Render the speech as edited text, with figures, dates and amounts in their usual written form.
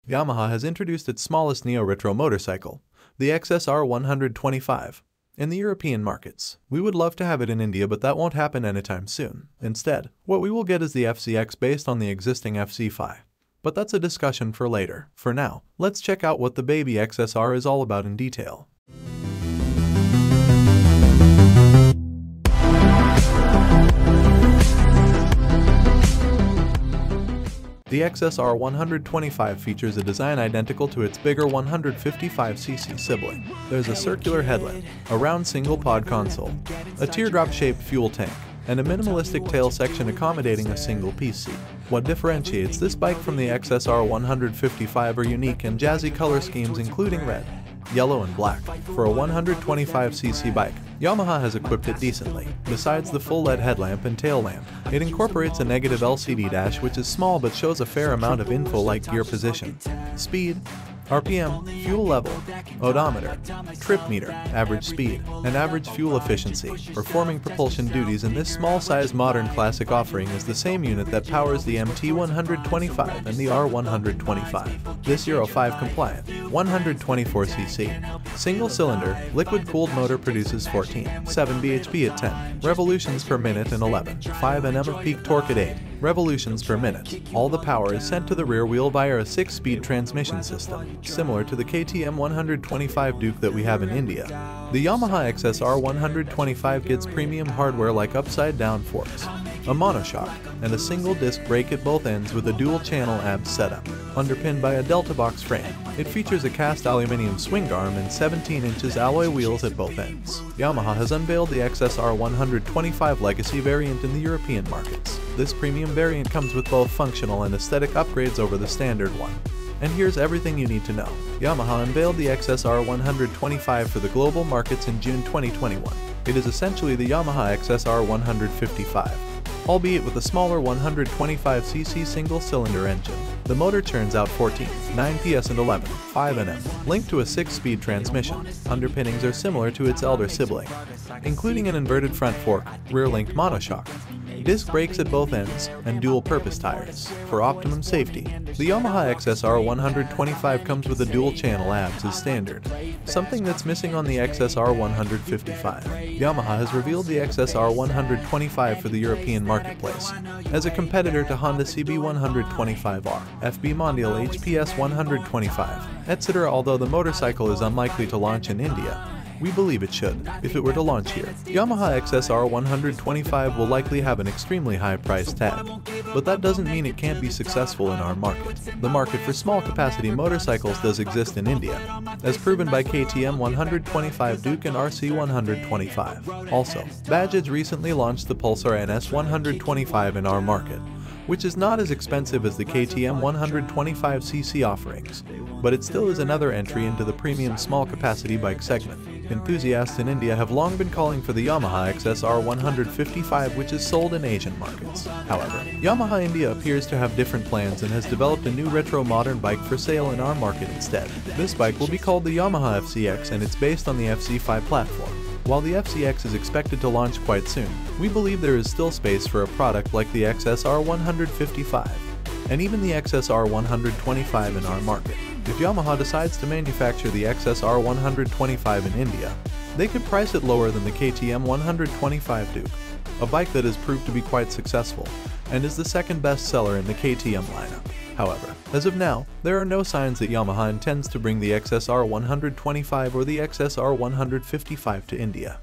Yamaha has introduced its smallest neo-retro motorcycle, the XSR 125, in the European markets. We would love to have it in India, but that won't happen anytime soon. Instead, what we will get is the FCX based on the existing FC5. But that's a discussion for later. For now, let's check out what the baby XSR is all about in detail. The XSR 125 features a design identical to its bigger 155cc sibling. There's a circular headlamp, a round single-pod console, a teardrop-shaped fuel tank, and a minimalistic tail section accommodating a single-piece seat. What differentiates this bike from the XSR 155 are unique and jazzy color schemes including red, yellow, and black. For a 125cc bike, Yamaha has equipped it decently. Besides the full LED headlamp and tail lamp, it incorporates a negative LCD dash which is small but shows a fair amount of info like gear position, speed, RPM, fuel level, odometer, trip meter, average speed, and average fuel efficiency. Performing propulsion duties in this small-sized modern classic offering is the same unit that powers the MT125 and the R125. This Euro 5 compliant, 124cc, single-cylinder, liquid-cooled motor produces 14.7 bhp at 10 revolutions per minute and 11.5 Nm of peak torque at 8 revolutions per minute. All the power is sent to the rear wheel via a 6-speed transmission system, similar to the KTM 125 Duke that we have in India. The Yamaha XSR 125 gets premium hardware like upside-down forks, a monoshock, and a single-disc brake at both ends with a dual-channel ABS setup, underpinned by a Delta box frame. It features a cast aluminum swing arm and 17 inches alloy wheels at both ends. Yamaha has unveiled the XSR 125 Legacy variant in the European markets. This premium variant comes with both functional and aesthetic upgrades over the standard one. And here's everything you need to know. Yamaha unveiled the XSR 125 for the global markets in June 2021. It is essentially the Yamaha XSR 155, albeit with a smaller 125cc single-cylinder engine. The motor churns out 14, 9 PS and 11, 5 Nm, linked to a 6-speed transmission. Underpinnings are similar to its elder sibling, including an inverted front fork, rear-linked monoshock, disc brakes at both ends, and dual-purpose tires. For optimum safety, the Yamaha XSR 125 comes with a dual-channel ABS as standard, something that's missing on the XSR 155. Yamaha has revealed the XSR 125 for the European marketplace as a competitor to Honda CB125R, FB Mondial HPS 125, etc. Although the motorcycle is unlikely to launch in India, we believe it should, if it were to launch here. Yamaha XSR 125 will likely have an extremely high price tag, but that doesn't mean it can't be successful in our market. The market for small capacity motorcycles does exist in India, as proven by KTM 125 Duke and RC 125. Also, Bajaj recently launched the Pulsar NS 125 in our market, which is not as expensive as the KTM 125cc offerings, but it still is another entry into the premium small capacity bike segment. Enthusiasts in India have long been calling for the Yamaha XSR 155, which is sold in Asian markets. However, Yamaha India appears to have different plans and has developed a new retro modern bike for sale in our market instead. This bike will be called the Yamaha FCX and it's based on the FC5 platform. While the FCX is expected to launch quite soon, we believe there is still space for a product like the XSR 155 and even the XSR 125 in our market. If Yamaha decides to manufacture the XSR 125 in India, they could price it lower than the KTM 125 Duke, a bike that has proved to be quite successful and is the second best seller in the KTM lineup. However, as of now, there are no signs that Yamaha intends to bring the XSR 125 or the XSR 155 to India.